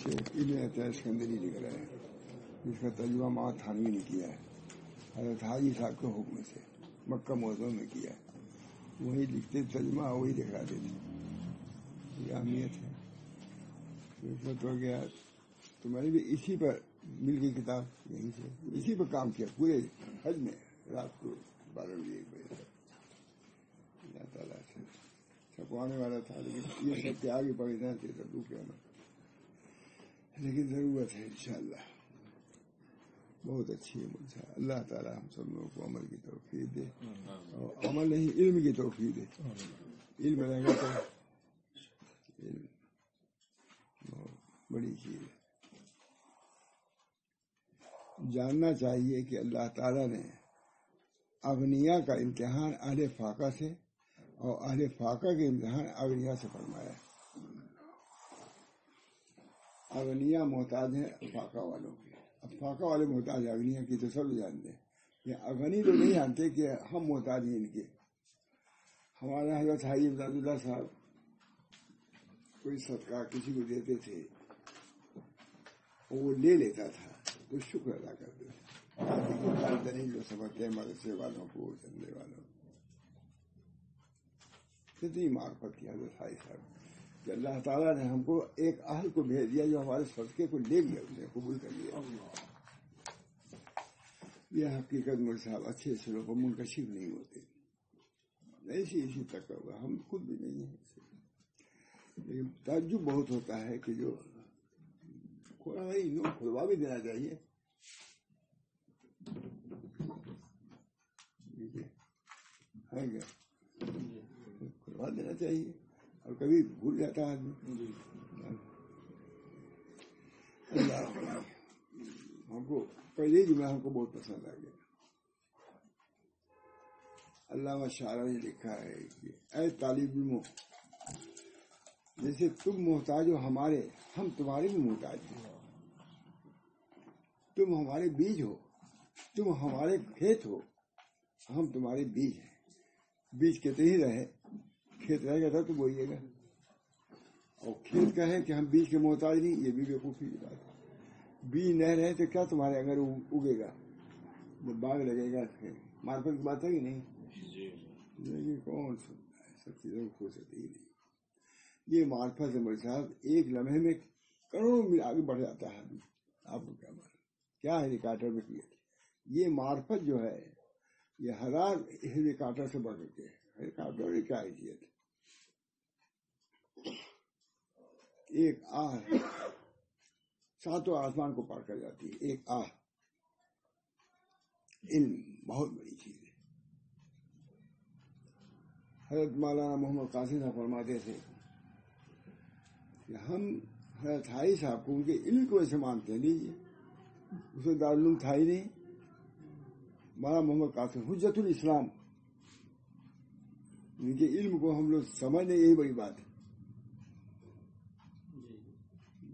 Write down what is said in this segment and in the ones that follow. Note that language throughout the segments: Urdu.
سے ابن عطیہ اسکندری لکھ رہے ہیں، جس کا ترجمہ ماں تھانوی نے کیا ہے، حضرت حاجی صاحب کے حکم سے مکہ معظم میں کیا ہے. وہی لکھتے ترجمہ وہی دکھاتے تھے. یہ اہمیت ہے. خدمت ہو گیا تو میں نے بھی اسی پر مل گئی کتاب، یہیں سے اسی پر کام کیا پورے حج میں، رات کو 12 بجے 1 بجے تک. اللہ تعالیٰ سے چھپوانے والا تھا، لیکن یہ سب کے آگے پڑے نہ تھے تو کیا نا، لیکن ضرورت ہے انشاءاللہ. بہت اچھی ہے مجھے. اللہ تعالیٰ ہم سب لوگوں کو عمل کی توفیق دے، اور عمل نہیں علم کی توفیق دے. علم رہے گا تو علم بہت بڑی چیز ہے. جاننا چاہیے کہ اللہ تعالیٰ نے اغنیا کا امتحان اہل فاقہ سے اور اہل فاقہ کے امتحان اغنیا سے فرمایا ہے. اغنیا محتاج ہیں فاقہ والوں کے، اب فاقہ والے محتاج اغنیا کی تو سب جانتے ہیں. یہ اغنی تو نہیں جانتے کہ ہم محتاج ہیں ان کے. ہمارے حضرت حاجی امداد اللہ صاحب کوئی صدقہ کسی کو دیتے تھے، وہ لے لیتا تھا تو شکر ادا کرتے تھے. جو سمجھتے ہیں مدرسے والوں کو، چندے والوں کتنی معرفت کی حضرت حاجی صاحب کہ اللہ تعالیٰ نے ہم کو ایک اہل کو بھیج دیا جو ہمارے صدقے کو لے لیا، اس نے قبول کر لیا. یہ حقیقت مجھے صاحب اچھے سلوک پر منکشف نہیں ہوتے. ایسی اسی تک ہوگا، ہم خود بھی نہیں ہیں. لیکن تعجب بہت ہوتا ہے کہ جو کھلوا بھی دینا چاہیے. ہے کیا؟ کھلوا دینا چاہیے، اور کبھی بھول جاتا ہے آدمی. اللہ ہم کو پہلے جملہ ہم کو بہت پسند آ گیا. علامہ شاعرہ نے لکھا ہے کہ اے طالب علموں، جیسے تم محتاج ہو ہمارے، ہم تمہارے بھی محتاج ہیں. تم ہمارے بیج ہو، تم ہمارے کھیت ہو، ہم تمہارے بیج ہیں. بیج کہتے ہی رہے، کھیت رہے گا تھا تو بوئیے گا. اور کھیت کا ہے کہ ہم بیج کے محتاج نہیں، یہ بھی بیوقوفی کی بات ہے. بیج نہ رہے تو کیا تمہارے اگر اگے گا، جب باغ لگے گا. معرفت کی بات ہے کہ نہیں؟ لیکن کون سنتا ہے، سب چیزوں کو فرصت ہی نہیں. یہ معرفت عمر صاحب ایک لمحے میں کروڑوں میل آگے بڑھ جاتا ہے. آپ کو کیا معلوم کیا ہیلی کاپٹر میں کیا. یہ معرفت جو ہے یہ 1000 ہیلی کاپٹر سے بڑھ کے ہے. ہیلی کاپٹر کیا حیثیت ہے؟ ایک آہ 7 آسمان کو پار کر جاتی ہے. ایک آہ. علم بہت بڑی چیز ہے. حضرت مولانا محمد قاسم صاحب فرماتے تھے کہ ہم حضرت حاجی صاحب کو ان کے علم کو ایسے مانتے ہیں. لیجیے اس میں دارالعلوم تھا ہی نہیں. مولانا محمد قاسم حجت الاسلام، ان کے علم کو ہم لوگ سمجھنے، یہی بڑی بات ہے.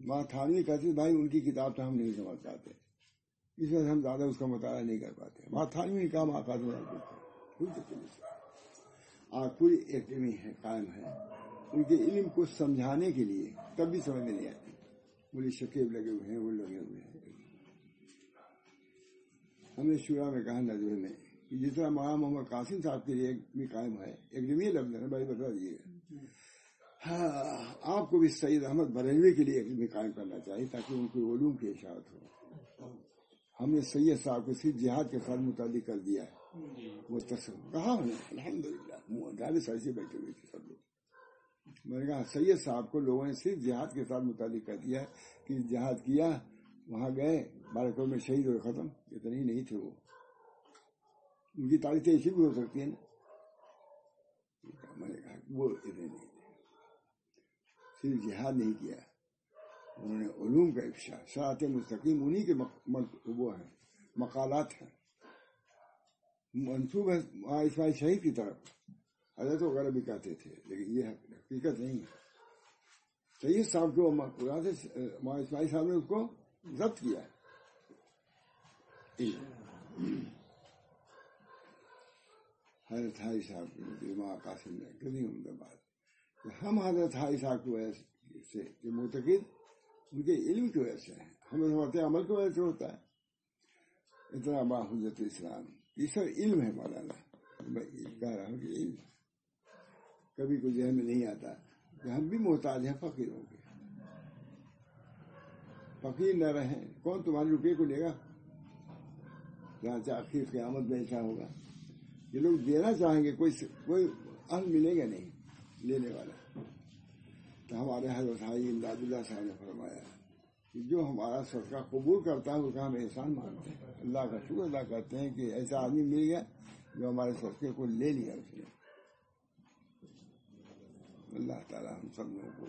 ماں تھانوی کہتے بھائی ان کی کتاب تو ہم نہیں سمجھ پاتے، اس وجہ سے ہم زیادہ اس کا مطالعہ نہیں کر پاتے. ماں تھانوی کا ماں قاسم حجت الاسلام پوری اکیڈمی ہے، قائم ہے. ان کے علم کو سمجھانے کے لیے تب بھی سمجھ میں نہیں آتی. بولے شکیب لگے ہوئے ہیں، وہ لگے ہوئے ہیں. ہم نے شورا میں کہا نظر میں کہ جس طرح مولانا محمد قاسم صاحب کے لیے بھی قائم ہے اکیڈمی لفظ ہے، بھائی بتا دیجیے گا. ہاں، آپ کو بھی سید احمد بریلوی کے لیے اکیڈمی قائم کرنا چاہیے تاکہ ان کی علوم کی اشاعت ہو. ہم نے سید صاحب کو صرف جہاد کے ساتھ متعلق کر دیا ہے. وہ تصور کہا ہم نے الحمدللہ زیادہ سر سے بیٹھے ہوئے تھے سب لوگ. میں نے کہا سید صاحب کو لوگوں نے صرف جہاد کے ساتھ متعلق کر دیا ہے کہ جہاد کیا، وہاں گئے، بارکور میں شہید ہوئے، ختم. اتنے ہی نہیں تھے وہ. ان کی تاریخیں ایسی بھی ہو سکتی ہیں نا. میں نے کہا وہ اتنے نہیں تھے. صرف جہاد نہیں کیا، انہوں نے علوم کا افشا، صراط مستقیم انہی کے وہ ہیں، مقالات ہیں. منسوب ہے اسماعیل شہید کی طرف، حضرت وغیرہ بھی کہتے تھے، لیکن یہ حقیقت نہیں ہے. سید صاحب کو اسماعیل صاحب نے اس کو ضبط کیا ہے. حضرت حاجی صاحب کی قاسم نے کتنی عمدہ بات کہ ہم حضرت حاجی صاحب کو ایسے کہ معتقد ان کے علم کی وجہ سے ہے. ہمیں سمجھتے ہیں عمل کی وجہ سے ہوتا ہے. اتنا با حجت اسلام یہ سب علم ہے. مولانا میں کہہ رہا ہوں کہ علم کبھی کوئی ذہن میں نہیں آتا کہ ہم بھی محتاج ہیں فقیروں کے. فقیر نہ رہیں کون تمہارے روپے کو لے گا؟ جہاں سے آخر قیامت میں ایسا ہوگا یہ لوگ دینا چاہیں گے, کوئی اہل ملے گا نہیں لینے والا. تو ہمارے حضرت حاجی امداد اللہ صاحب نے فرمایا کہ جو ہمارا صدقہ قبول کرتا ہے وہ کا ہم احسان مانتے ہیں, اللہ کا شکر ادا کرتے ہیں کہ ایسا آدمی مل گیا جو ہمارے صدقے کو لے لیا اس نے. اللہ تعالیٰ ہم سب لوگوں کو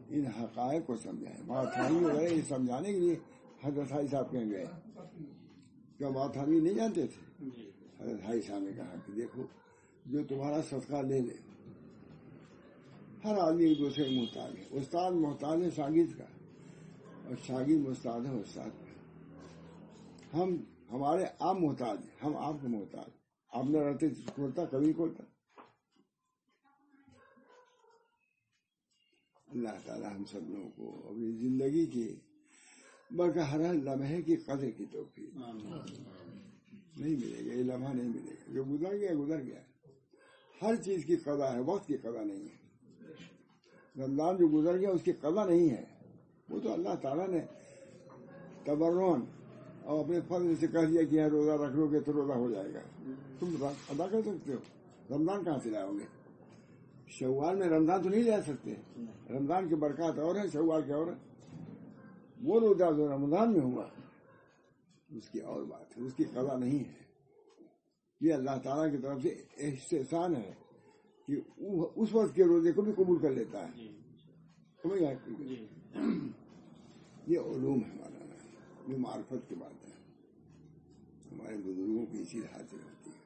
ان حقائق کو سمجھائے. ماتھانی وغیرہ یہ سمجھانے کے لیے حضرت حاجی صاحب کہیں گئے. کیا ماتھانی نہیں جانتے تھے؟ حضرت حاجی صاحب نے کہا کہ دیکھو جو تمہارا صدقہ لے لے, ہر آدمی ایک دوسرے کا محتاج ہے. استاد محتاج ہے شاگرد کا اور شاگرد محتاج ہے استاد کا. ہمارے آپ محتاج ہیں, ہم آپ کو محتاج. آپ نہ رہتے کھولتا کبھی کھولتا. اللہ تعالیٰ ہم سب لوگوں کو اپنی زندگی کی بلکہ ہر لمحے کی قدر کی توفیق. نہیں ملے گا یہ لمحہ, نہیں ملے گا. جو گزر گیا گزر گیا. ہر چیز کی قضا ہے, وقت کی قضا نہیں ہے. رمضان جو گزر گیا اس کی قضا نہیں ہے. وہ تو اللہ تعالیٰ نے تبرون اور اپنے فضل سے کہہ دیا کہ یہاں روزہ رکھ لو گے تو روزہ ہو جائے گا. تم ادا کر سکتے ہو. رمضان کہاں سے لاؤ گے؟ شوال میں رمضان تو نہیں لے سکتے. رمضان کی برکات اور ہے, شوال کے اور ہے. وہ روزہ جو رمضان میں ہوا اس کی اور بات ہے, اس کی قضا نہیں ہے. یہ اللہ تعالیٰ کی طرف سے احسان ہے کہ اس وقت کے روزے کو بھی قبول کر لیتا ہے. سمجھ گئے؟ یہ علوم ہے ہمارا, یہ معرفت کی بات ہے. ہمارے بزرگوں کی اسی حاصل ہوتی ہے.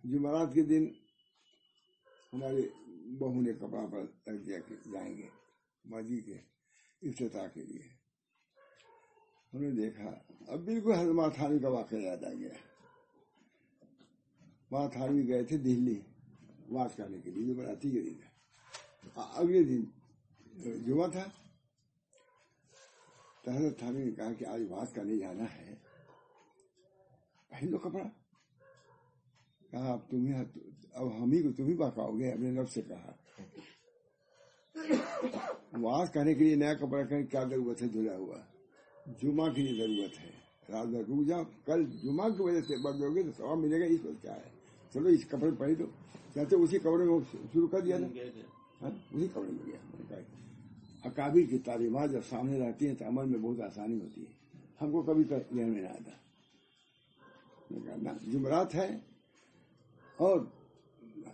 جمعرات کے دن ہمارے بہو نے کپڑا پر رکھ دیا کہ جائیں گے مسجد کے افتتاح کے لیے. ہم نے دیکھا اب بالکل حضرت تھانی کا واقعہ یاد آ گیا. وہاں تھانی گئے تھے دہلی واز کرنے کے لیے, جو براتی کے دن. اگلے دن جمعہ تھا تو حضرت تھانی نے کہا کہ آج واز کرنے جانا ہے, پہن لو کپڑا. کہا اب ہم ہی کو تم ہی بکاؤ گے. اپنے نفس سے کہا واز کرنے کے لیے نیا کپڑا کرنے کیا ضرورت ہے؟ دھلا ہوا جمعہ کے لیے ضرورت ہے. رات بھر رک جاؤ, کل جمعہ کی وجہ سے بدلو گے تو ثواب ملے گا. اس وقت کیا ہے, چلو اس کپڑے پہن دو. چاہتے اسی کپڑے میں شروع کر دیا نا, اسی کپڑے میں گیا. اکابر کی تعلیمات جب سامنے رہتی ہیں تو عمل میں بہت آسانی ہوتی ہے. ہم کو کبھی ذہن میں نہ آتا. جمعرات ہے اور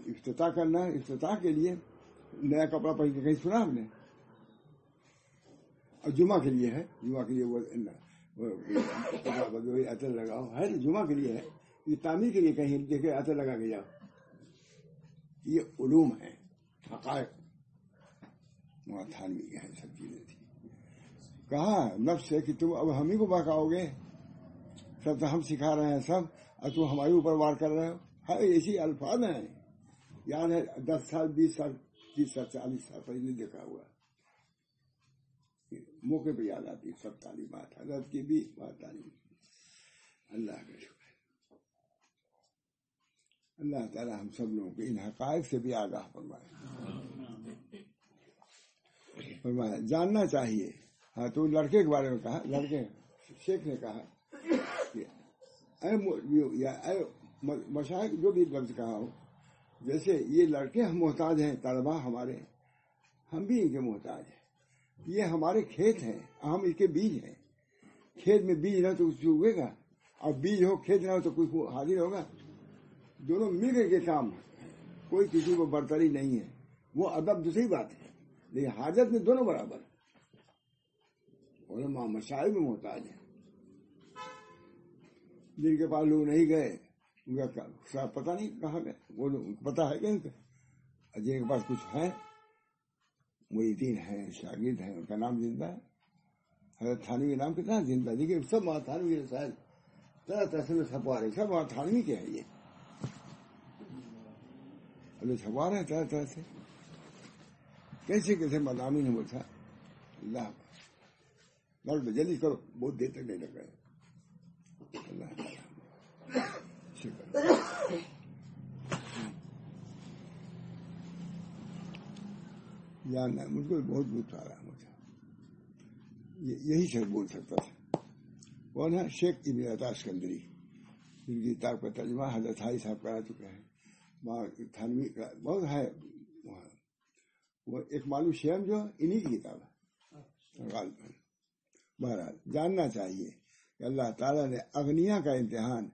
افتتاح کرنا ہے. افتتاح کے لیے نیا کپڑا پہن کے کہیں سنا ہم نے؟ اور جمعہ کے لیے ہے. جمعہ کے لیے وہ عطر لگاؤ ہے, جمعہ کے لیے ہے. یہ تعمیر کے لیے کہیں دیکھے عطر لگا کے جاؤ. یہ علوم ہے, حقائق. وہاں تھانوی کے ہیں سب چیزیں تھی. کہا نفس سے کہ تم اب ہم ہی کو بہکاؤ گے, سب تو ہم سکھا رہے ہیں سب, اور تم ہمارے اوپر وار کر رہے ہو. ہر ایسی الفاظ ہیں. یاد ہے 10 سال 20 سال 30 سال 40 سال پہلے دیکھا ہوا, موقع پہ یاد آتی سب تعلیمات. حضرت کی بھی بات تعلیم. اللہ کا شکر ہے. اللہ تعالیٰ ہم سب لوگوں کو ان حقائق سے بھی آگاہ فرمائے. جاننا چاہیے. ہاں تو لڑکے کے بارے میں کہا, لڑکے شیخ نے کہا کہ اے مشائخ جو بھی لفظ کہا ہو, جیسے یہ لڑکے ہم محتاج ہیں, طلبا ہمارے, ہم بھی ان کے محتاج ہیں. یہ ہمارے کھیت ہیں, ہم اس کے بیج ہیں. کھیت میں بیج نہ تو کچھ اگے گا, اور بیج ہو کھیت نہ ہو تو کچھ حاضر ہوگا. دونوں مل کر کے کام, کوئی کسی کو برتری نہیں ہے. وہ ادب دوسری بات ہے, لیکن حاجت میں دونوں برابر. علماء مشائخ میں محتاج ہیں. جن کے پاس لوگ نہیں گئے ان کا پتہ نہیں کہاں گئے, وہ پتہ ہے کہ ان کا. جن کے پاس کچھ ہے, مریدین ہیں, شاگرد ہیں, ان کا نام زندہ ہے. حضرت تھانوی کا نام کتنا زندہ ہے. دیکھیے سب وہاں تھانوی کے رسائل طرح طرح سے چھپوا رہے, سب وہاں تھانوی کے ہیں. یہ ابھی چھپوا رہے ہیں طرح طرح سے. کیسے کیسے مضامین ہے بولتا اللہ نہ جلدی کرو، بہت دیر تک نہیں لگ رہا اللہ تعالیٰ شکر۔ جاننا مجھ کو بہت بہت آ رہا ہے مجھے، یہی شخص بول سکتا تھا۔ کون ہے؟ شیخ ابن عطا اسکندری، جن کی کتاب کا ترجمہ حضرت حاجی صاحب کرا چکے ہیں، وہاں تھانوی کا بہت ہے وہاں، وہ ایک معلوم شیم جو انہی کی کتاب ہے غالباً۔ بہرحال جاننا چاہیے کہ اللہ تعالیٰ نے اغنیا کا امتحان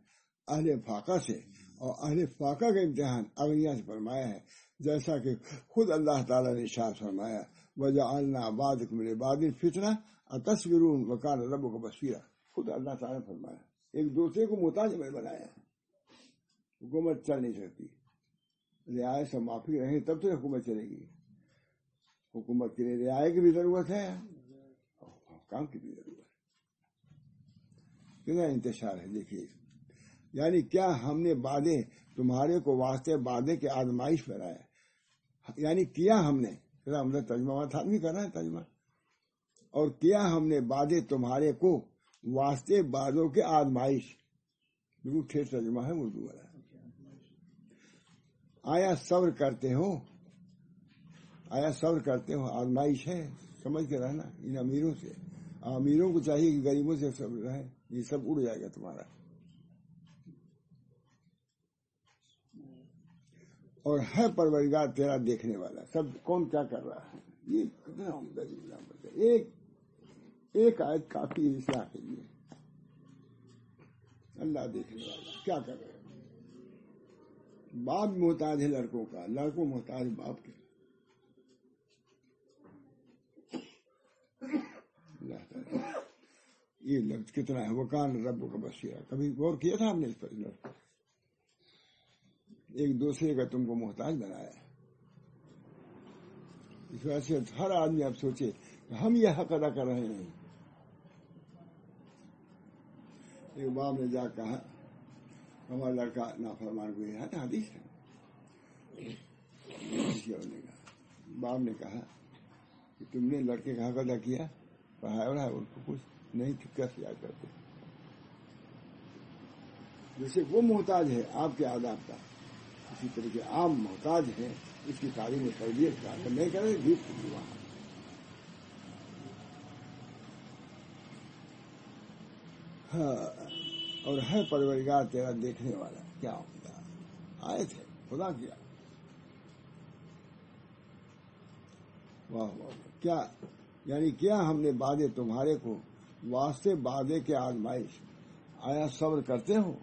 اہل فاقہ سے اور اہل فاقہ کا امتحان اغنیا سے فرمایا ہے، جیسا کہ خود اللہ تعالیٰ نے ارشاد فرمایا وَجَعَلْنَا بَعْضَكُمْ لِبَعْضٍ فِتْنَةً أَتَصْبِرُونَ وَكَانَ رَبُّكَ بَصِيرًا۔ خود اللہ تعالیٰ نے فرمایا ایک دوسرے کو محتاج میں بنایا ہے۔ حکومت چل نہیں سکتی، رعایا سے معافی رہیں تب تو حکومت چلے گی۔ حکومت کے لیے رعایا کی بھی ضرورت ہے اور کام کی بھی ضرورت ہے۔ کتنا انتشار ہے دیکھیے، یعنی کیا ہم نے بعدیں تمہارے کو واسطے بعدے کے آزمائش بنایا، یعنی کیا ہم نے ترجمہ تھانوی کر رہا ہے ترجمہ، اور کیا ہم نے بعدے تمہارے کو واسطے بعدوں کے آزمائش، بالکل ٹھیک ترجمہ ہے اردو والا۔ آیا صبر کرتے ہو، آیا صبر کرتے ہو، آزمائش ہے، سمجھ کے رہنا ان امیروں سے۔ امیروں کو چاہیے کہ غریبوں سے صبر رہے، یہ سب اڑ جائے گا تمہارا۔ اور ہے پروردگار تیرا دیکھنے والا، سب کون کیا کر رہا ہے۔ یہ کتنا عمدہ ہے، ایک آیت کافی اصلاح کے لیے۔ اللہ دیکھنے والا کیا کر رہا ہے۔ باپ محتاج ہے لڑکوں کا، لڑکوں محتاج باپ کے۔ اللہ تعالیٰ یہ لفظ کتنا ہے، وکان رب کا بصیرا، کبھی غور کیا تھا ہم نے اس پر؟ ایک دوسرے کا تم کو محتاج بنایا ہے۔ اس وجہ سے ہر آدمی اب سوچے کہ ہم یہ حق ادا کر رہے ہیں۔ ایک باپ نے جا کہا ہمارا لڑکا نافرمان ہوئے ہے، حدیث ہے۔ باپ نے کہا کہ تم نے لڑکے کا حق ادا کیا، پڑھایا وڑھایا ان کو کچھ نہیں، کیسے یاد کرتے؟ جیسے وہ محتاج ہے آپ کے آداب کا، اسی طریقے آپ محتاج ہیں اس کی تعلیم و تربیت کا، نہیں کریں جیت کی وہاں۔ ہاں، اور ہے پروردگار تیرا دیکھنے والا، کیا ہوتا آئے تھے خدا کیا، واہ واہ، کیا یعنی کیا ہم نے بعدے تمہارے کو واسطے بعدے کے آزمائش، آیا صبر کرتے ہو؟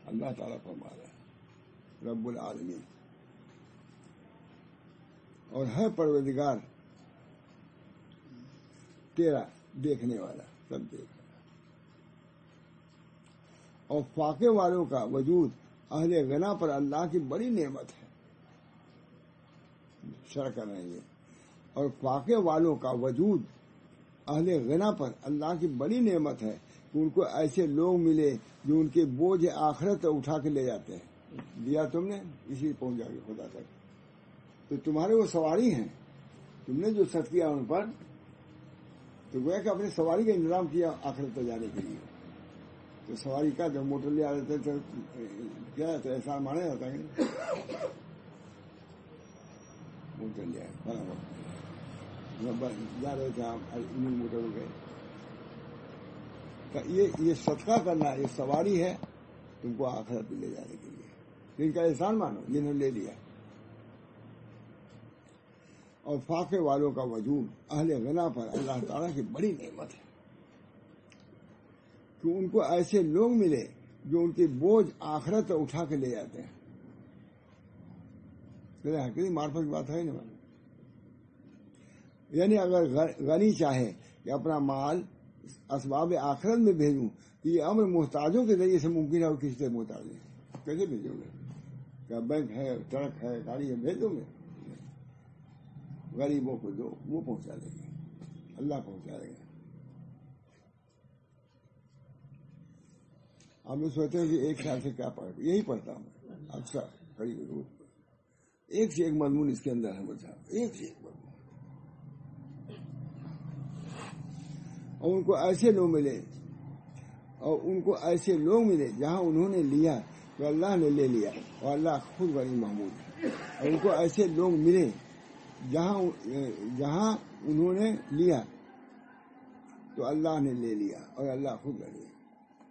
اللہ تعالیٰ فرما رہا ہے رب العالمین، اور ہے پروردگار تیرا دیکھنے والا، سب دیکھ رہا۔ اور فاقے والوں کا وجود اہل غنا پر اللہ کی بڑی نعمت ہے، شرح کر رہے ہیں۔ اور فاقے والوں کا وجود اہل غنا پر اللہ کی بڑی نعمت ہے کہ ان کو ایسے لوگ ملے جو ان کے بوجھ آخرت اٹھا کے لے جاتے ہیں۔ دیا تم نے، اسی پہنچ جاؤ گے خدا تک، تو تمہارے وہ سواری ہیں، تم نے جو سچ کیا ان پر، تو گویا کہ اپنی سواری کا انتظام کیا آخرت تک جانے کے لیے۔ تو سواری کا جب موٹر لے آ جاتے تو کیا جاتا ہے، احسان مانا جاتا ہے کہ موٹر لے آئے جا رہے تھے آپ موٹر ہو گئے، یہ صدقہ کرنا، یہ سواری ہے تم کو آخرت میں لے جانے کے لیے، ان کا احسان مانو جنہوں نے لے لیا۔ اور فاقے والوں کا وجود اہل غنا پر اللہ تعالیٰ کی بڑی نعمت ہے کہ ان کو ایسے لوگ ملے جو ان کے بوجھ آخرت اٹھا کے لے جاتے ہیں۔ کتنی معرفت کی بات ہے نا۔ یعنی اگر غنی چاہے کہ اپنا مال اسباب آخرت میں بھیجوں، یہ امر محتاجوں کے ذریعے سے ممکن ہے، اور کسی سے محتاج ہے کیسے بھیجو گے؟ کیا بینک ہے، ٹرک ہے، گاڑی ہے، بھیج دو گے؟ غریبوں کو دو، وہ پہنچا دیں گے، اللہ پہنچا دیں گے۔ ہم لوگ سوچتے ہیں کہ ایک سال سے کیا پڑھا، یہی پڑھتا ہوں اکثر، قریب روز ایک سے ایک مضمون اس کے اندر ہے، بچا ایک سے ایک مضمون۔ اور ان کو ایسے لوگ ملے جہاں انہوں نے لیا تو اللہ نے لے لیا اور اللہ خود غنی محمود ہے. اور ان کو ایسے لوگ ملے جہاں انہوں نے لیا تو اللہ نے لے لیا اور اللہ خود غنی.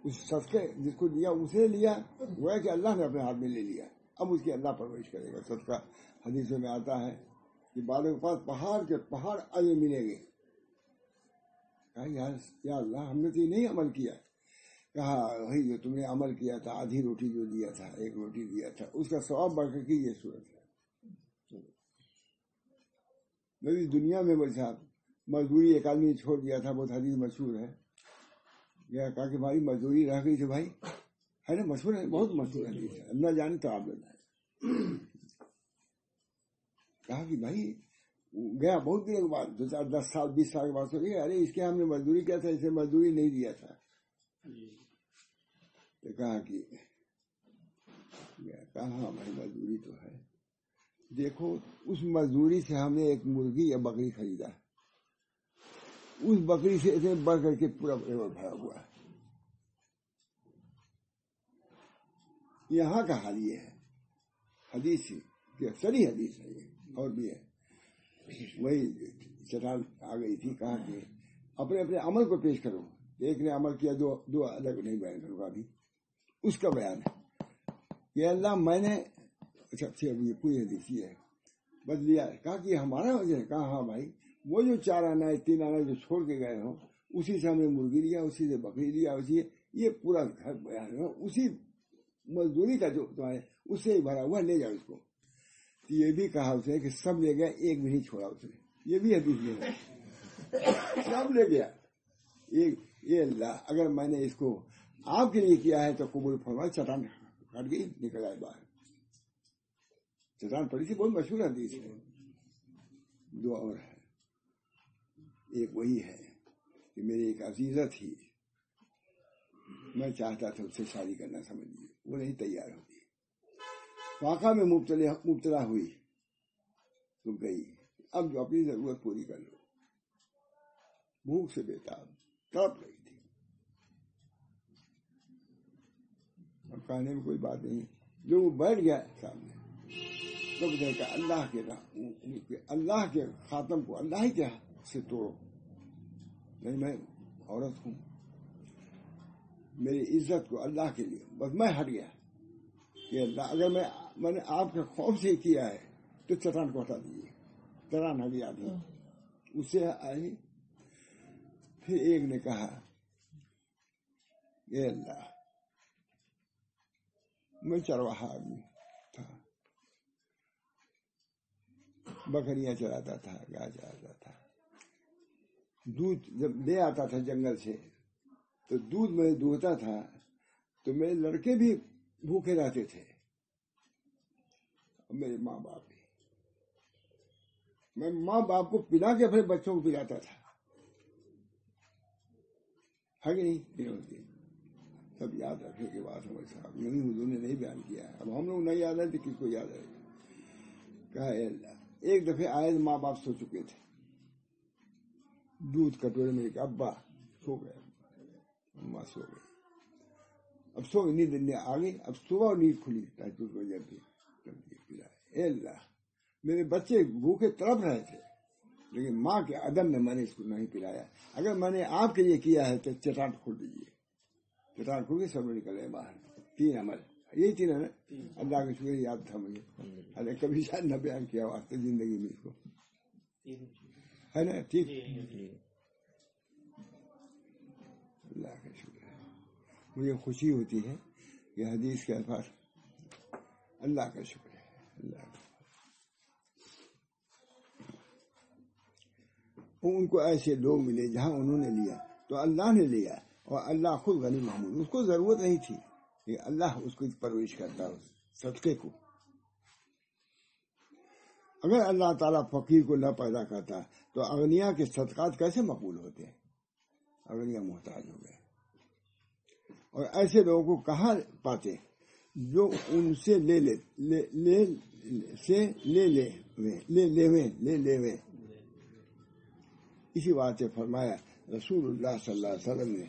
اس صدقے جس کو لیا اسے لیا وہ ہے کہ اللہ نے اپنے ہاتھ میں لے لیا. اب اس کی اللہ پرورش کرے گا. صدقہ حدیثوں میں آتا ہے کہ بعضوں کے پاس پہاڑ آگے ملیں گے. کہا یا اللہ ہم نے تو یہ نہیں عمل کیا. کہا وہی جو تم نے عمل کیا تھا, آدھی روٹی جو دیا تھا, ایک روٹی دیا تھا, اس کا ثواب بڑھ کر کے یہ صورت ہے. میری دنیا میں بھائی صاحب مزدوری ایک آدمی نے چھوڑ دیا تھا, بہت حدیث مشہور ہے. یہ کہا کہ بھائی مزدوری رہ گئی تھی بھائی, ہے نا, مشہور ہے, بہت مشہور حدیث ہے, نہ جانے تو آپ بتائیں. کہا کہ بھائی گیا بہت دنوں کے بعد, 2 4 10 سال 20 سال کے بعد سوچے ارے اس کے ہم نے مزدوری کیا تھا, اسے مزدوری نہیں دیا تھا. تو کہا کہ ہاں بھائی مزدوری تو ہے. دیکھو اس مزدوری سے ہم نے ایک مرغی یا بکری خریدا, اس بکری سے اتنے بڑھ کر کے پورا بھرا ہوا ہے. یہاں کا حال یہ ہے, حدیث کی اکثری حدیث ہے یہ, اور بھی ہے. وہی چٹان آ گئی تھی, کہا کہ اپنے اپنے عمل کو پیش کرو. ایک نے عمل کیا, دو الگ نہیں بیان کروں گا ابھی, اس کا بیان ہے کہ اللہ میں نے اچھا پوری حدیث یہ ہے بدلیا. کہا کہ ہمارا وجہ ہے. کہا ہاں بھائی وہ جو 4 آنا 3 آنا جو چھوڑ کے گئے ہو, اسی سے ہم نے مرغی لیا, اسی سے بکری لیا, اسی یہ پورا گھر بیان ہے, اسی مزدوری کا جو تمہارے اس سے ہی بھرا ہوا, لے جاؤ اس کو. تو یہ بھی کہا اسے کہ سب لے گیا, ایک بھی نہیں چھوڑا اس نے. یہ بھی حدیث میں ہے, سب لے گیا. یہ اللہ اگر میں نے اس کو آپ کے لیے کیا ہے تو قبول فرما. چٹان کٹ گئی, نکل آئے باہر. چٹان پڑی تھی, بہت مشہور حدیث ہے. 2 اور ہے. ایک وہی ہے کہ میری ایک عزیزہ تھی, میں چاہتا تھا اس سے شادی کرنا, سمجھیے وہ نہیں تیار ہوتی. واقعہ میں مبتلا ہوئی تو گئی. اب جو اپنی ضرورت پوری کر لو. بھوک سے بیتاب تڑپ رہی تھی. اب کہنے میں کوئی بات نہیں, جو وہ بیٹھ گیا سامنے تو کہ اللہ کے خاتم کو اللہ ہی کیا سے توڑو. نہیں میں عورت ہوں, میری عزت کو اللہ کے لیے بس میں ہٹ گیا کہ اللہ اگر میں نے آپ کے خوف سے کیا ہے تو چٹان کو ہٹا دیجیے. چٹان ہٹ گیا تھی, اس سے آئی. پھر ایک نے کہا اے اللہ, میں چرواہا آدمی تھا, بکریاں چراتا تھا, گائے چراتا تھا. دودھ جب لے آتا تھا جنگل سے تو دودھ میں دھوتا تھا تو میرے لڑکے بھی بھوکے رہتے تھے, اور میرے ماں باپ بھی. میں ماں باپ کو پلا کے اپنے بچوں کو پلاتا تھا, ہے کہ نہیں؟ سب یاد رکھنے کے بعد ہمارے صاحب یوں ہی حضور نے نہیں بیان کیا ہے. اب ہم لوگ نہیں یاد ہے تو کس کو یاد رہے گا. کہا اے اللہ, ایک دفعہ آئے ماں باپ سو چکے تھے, دودھ کٹورے میں ابا سو گئے, اماں سو گئی. اب سو نیند آ گئی. اب صبح نیند کھلی دودھ کو جلدی پلائے. اے اللہ, میرے بچے بھوکے تڑپ رہے تھے, لیکن ماں کے عدم میں نے اس کو نہیں پلایا. اگر میں نے آپ کے لیے کیا ہے تو چٹان کھول دیجیے. چٹان کھول کے سب نکل گئے باہر. 3 عمل, یہی 3 ہے نا. اللہ کا شکر یاد تھا مجھے, ارے کبھی شاید نہ بیان کیا واسطے زندگی میں اس کو, ہے نا. ٹھیک, اللہ کا شکر ہے. مجھے خوشی ہوتی ہے کہ حدیث کے الفاظ, اللہ کا شکر ہے. اللہ کا ان کو ایسے لوگ ملے جہاں انہوں نے لیا تو اللہ نے لیا, اور اللہ خود غنی محمود. اس کو ضرورت نہیں تھی کہ اللہ اس کو پرورش کرتا اس صدقے کو. اگر اللہ تعالیٰ فقیر کو نہ پیدا کرتا تو اغنیا کے صدقات کیسے مقبول ہوتے؟ اغنیا محتاج ہو گئے. اور ایسے لوگوں کو کہاں پاتے جو ان سے لے لے. اسی بات سے فرمایا رسول اللہ صلی اللہ علیہ وسلم نے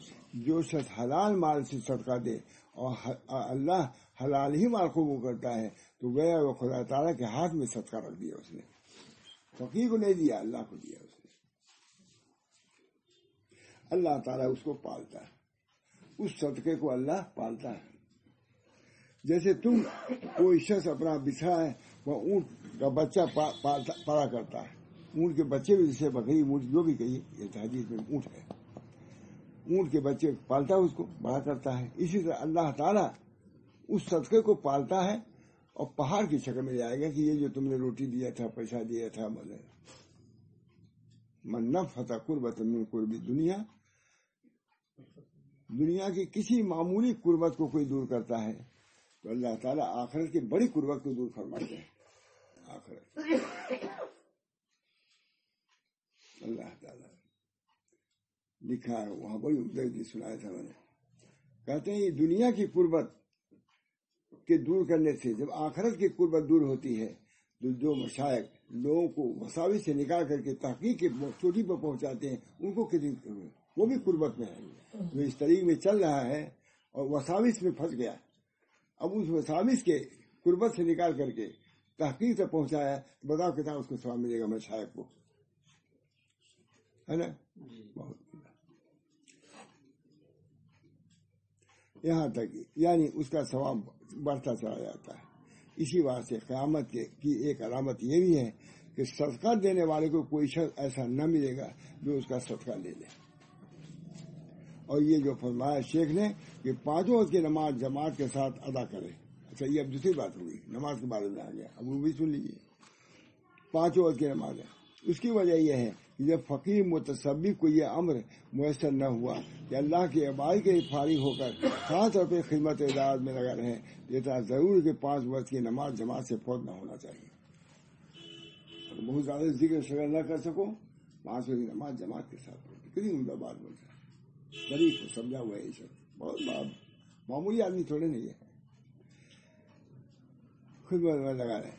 جو شخص حلال مال سے صدقہ دے اور اللہ حلال ہی مال قبول کرتا ہے تو گیا وہ خدا تعالیٰ کے ہاتھ میں صدقہ رکھ دیا اس نے، فقیر کو نہیں دیا، اللہ کو دیا اس نے۔ اللہ تعالیٰ اس کو پالتا ہے، اس صدقے کو اللہ پالتا ہے۔ جیسے تم کوئی شخص اپنا بچھڑا ہے وہ اونٹ کا بچہ پالا کرتا ہے، اونٹ کے بچے بھی جسے بکری اونٹ جو بھی کہیے، یہ حدیث میں اونٹ ہے، اونٹ کے بچے پالتا ہے، اس کو بڑا کرتا ہے، اسی طرح اللہ تعالیٰ اس صدقے کو پالتا ہے اور پہاڑ کی شکل میں جائے گا کہ یہ جو تم نے روٹی دیا تھا، پیسہ دیا تھا، من نفع قربۃ من قرب دنیا کی کسی معمولی قربت کو کوئی دور کرتا ہے تو اللہ تعالیٰ آخرت کی بڑی قربت کو دور فرماتے ہیں۔ آخرت اللہ تعالیٰ لکھا ہے وہاں بڑی عمدہ سنایا تھا میں نے، کہتے ہیں یہ دنیا کی قربت کے دور کرنے سے جب آخرت کی قربت دور ہوتی ہے تو جو مشائخ لوگوں کو مساوی سے نکال کر کے تحقیق کی چوٹی پر پہنچاتے ہیں ان کو کتنی وہ بھی قربت میں ہے، جو اس طریق میں چل رہا ہے اور وساوس میں پھنس گیا، اب اس وساوس کے قربت سے نکال کر کے تحقیق سے پہنچایا، بتاؤ کتنا اس کو ثواب ملے گا مشائخ کو، ہے نا؟ بہت یہاں تک یعنی اس کا ثواب بڑھتا چلا جاتا ہے۔ اسی بات سے قیامت کی ایک علامت یہ بھی ہے کہ صدقہ دینے والے کو کوئی شخص ایسا نہ ملے گا جو اس کا صدقہ لے لے۔ اور یہ جو فرمایا شیخ نے کہ 5 وقت کی نماز جماعت کے ساتھ ادا کرے، اچھا یہ اب دوسری بات ہوگی، نماز کے بارے میں آ گیا، اب وہ بھی سن لیجیے۔ 5 وقت کی نماز ہے، اس کی وجہ یہ ہے کہ جب فقیر متصبی کو یہ امر میسر نہ ہوا کہ اللہ کے عبادت کے فارغ ہو کر خاص طور پہ خدمت عبادت میں لگا رہے، یہ تھا ضرور کہ 5 وقت کی نماز جماعت سے فوت نہ ہونا چاہیے۔ بہت زیادہ ذکر شغل نہ کر سکو، 5 وقت کی نماز جماعت کے ساتھ پڑھی، کتنی عمدہ بات بولتا ہے، غریب کو سمجھا ہوا ہے، یہ سب بہت معمولی آدمی تھوڑے نہیں ہے، خدمت میں لگا رہے۔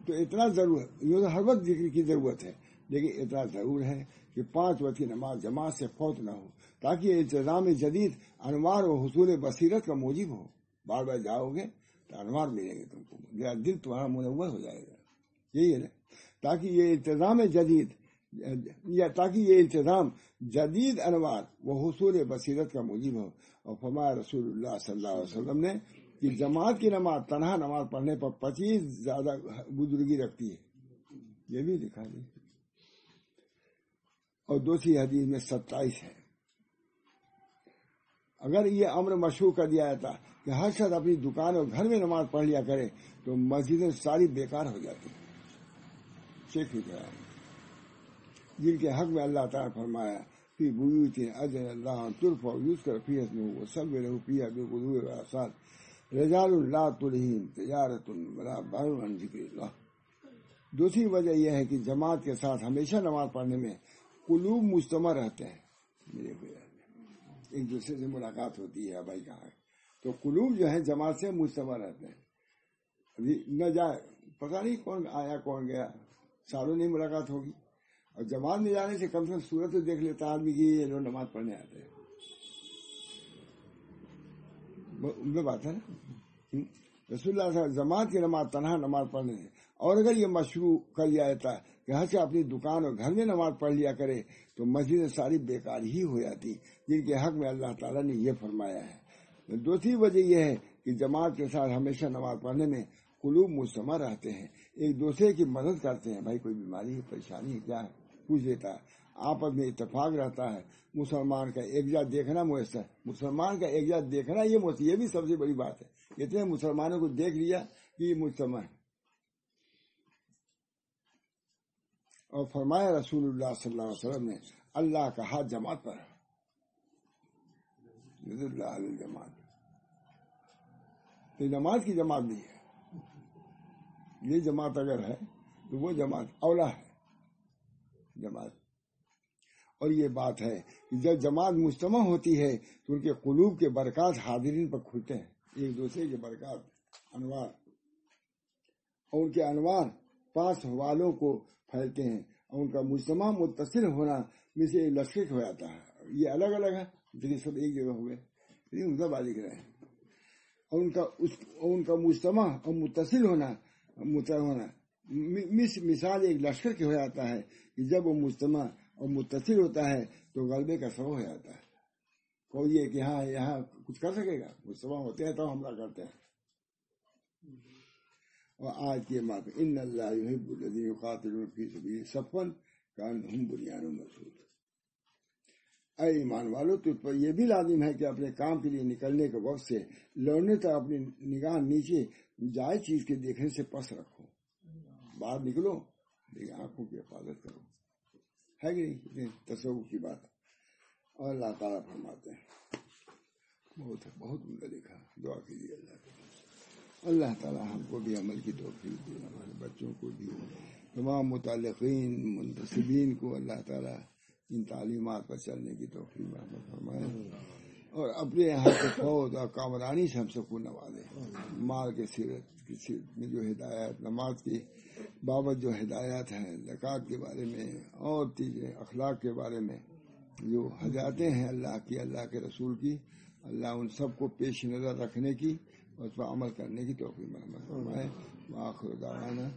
تو اتنا ضرور ہے، یہ ہر وقت ذکر کی ضرورت ہے، لیکن اتنا ضرور ہے کہ 5 وقت کی نماز جماعت سے فوت نہ ہو، تاکہ یہ انتظام جدید انوار و حصول بصیرت کا موجب ہو۔ بار بار جاؤ گے تو انوار ملیں گے تم کو، دل تمہارا منور ہو جائے گا، یہی ہے نا، تاکہ یہ التزام جدید انوار و حصول بصیرت کا موجب ہو۔ اور فرمایا رسول اللہ صلی اللہ علیہ وسلم نے کہ جماعت کی نماز تنہا نماز پڑھنے پر 25 زیادہ بزرگی رکھتی ہے، یہ بھی لکھا ہے، اور دوسری حدیث میں 27 ہے۔ اگر یہ امر مشروع کر دیا جاتا کہ ہر شخص اپنی دکان اور گھر میں نماز پڑھ لیا کرے تو مسجدیں ساری بیکار ہو جاتی، شیخ جن کے حق میں اللہ تعالیٰ فرمایا فی بیوت اذن اللہ ترفع یذکر فیہا اسمہ ویسبح لہ فیہا بالغدو والآصال رجال لا تلہیہم تجارۃ ولا بیع عن ذکر اللہ۔ دوسری وجہ یہ ہے کہ جماعت کے ساتھ ہمیشہ نماز پڑھنے میں قلوب مجتمع رہتے ہیں، میرے ایک دوسرے سے ملاقات ہوتی ہے، بھائی کہاں ہے، تو قلوب جو ہے جماعت سے مجتمع رہتے ہیں۔ ابھی نہ جائے پتہ نہیں کون آیا کون گیا، سالوں نہیں ملاقات ہوگی، اور جماعت میں جانے سے کم سے کم صورت تو دیکھ لیتا آدمی کی یہ لوگ نماز پڑھنے آتے ہیں، وہ بات ہے نا۔ رسول اللہ صلی اللہ علیہ وسلم جماعت کی نماز تنہا نماز پڑھنے سے، اور اگر یہ مشروع کر لیا جاتا کہ ہر سے اپنی دکان اور گھر میں نماز پڑھ لیا کرے تو مسجد ساری بیکار ہی ہو جاتی، جن کے حق میں اللہ تعالیٰ نے یہ فرمایا ہے۔ دوسری وجہ یہ ہے کہ جماعت کے ساتھ ہمیشہ نماز پڑھنے میں قلوب مجتمع رہتے ہیں، ایک دوسرے کی مدد کرتے ہیں، بھائی کوئی بیماری ہے، پریشانی ہے، کیا ہے، پوچھ لیتا ہے، آپس میں اتفاق رہتا ہے، مسلمان کا ایکجا دیکھنا میسر، مسلمان کا ایکجا دیکھنا یہ بھی سب سے بڑی بات ہے، اتنے مسلمانوں کو دیکھ لیا کہ یہ مجتمع ہے۔ اور فرمایا رسول اللہ صلی اللہ علیہ وسلم نے اللہ کا ہاتھ جماعت پر ہے، ید اللہ علی الجماعت، یہ نماز کی جماعت نہیں ہے، یہ جماعت اگر ہے تو وہ جماعت اولا ہے جماعت۔ اور یہ بات ہے کہ جب جماعت مجتمع ہوتی ہے تو ان کے قلوب کے برکات حاضرین پر کھلتے ہیں، ایک دوسرے کے برکات انوار، اور ان کے انوار پاس والوں کو پھیلتے ہیں، اور ان کا مجتمع متصل ہونا میں سے لشکر ہو جاتا ہے. یہ الگ الگ ہے لیکن سب ایک جگہ ہو گئے، عمدہ بات لکھ رہے ہیں. اور ان کا مجتمع اور متصل ہونا مثال ایک لشکر کی ہو جاتا ہے کہ جب وہ مجتمع اور متصل ہوتا ہے تو غلبے کا سبب ہو جاتا ہے. کوئی یہ کہ ہاں یہاں کچھ کر سکے گا، مجتمع ہوتے ہیں تو حملہ کرتے ہیں. اور آج کے بات ان اللہ یحب الذین یقاتلون فی سبیلہ صفا کأنہم بنیان مرصوص. اے ایمان والو، تجھ پر یہ بھی لازم ہے کہ اپنے کام کے لیے نکلنے کے وقت سے لوٹنے تک اپنی نگاہ نیچے جائے چیز کے دیکھنے سے پس رکھو. باہر نکلو لیکن آنکھوں کی حفاظت کرو. ہے کہ نہیں؟ تصور کی بات. اور اللہ تعالیٰ فرماتے ہیں بہت عمدہ لکھا. دعا کیجیے اللہ تعالیٰ ہم کو بھی عمل کی توفیق دے، ہمارے بچوں کو بھی، تمام متعلقین منتسبین کو اللہ تعالیٰ ان تعلیمات پر چلنے کی توفیق فرمائے، اور اپنے یہاں کے فوج اور کامرانی سے ہم سب کو نوازے. مال کے سیرت میں جو ہدایات، نماز کی بابت جو ہدایات ہیں، زکوٰۃ کے بارے میں اور چیزیں، اخلاق کے بارے میں جو ہدایتیں ہیں اللہ کی، اللہ کے رسول کی، اللہ ان سب کو پیش نظر رکھنے کی اور اس پر عمل کرنے کی توفیق فرمائے. وآخر دعوانا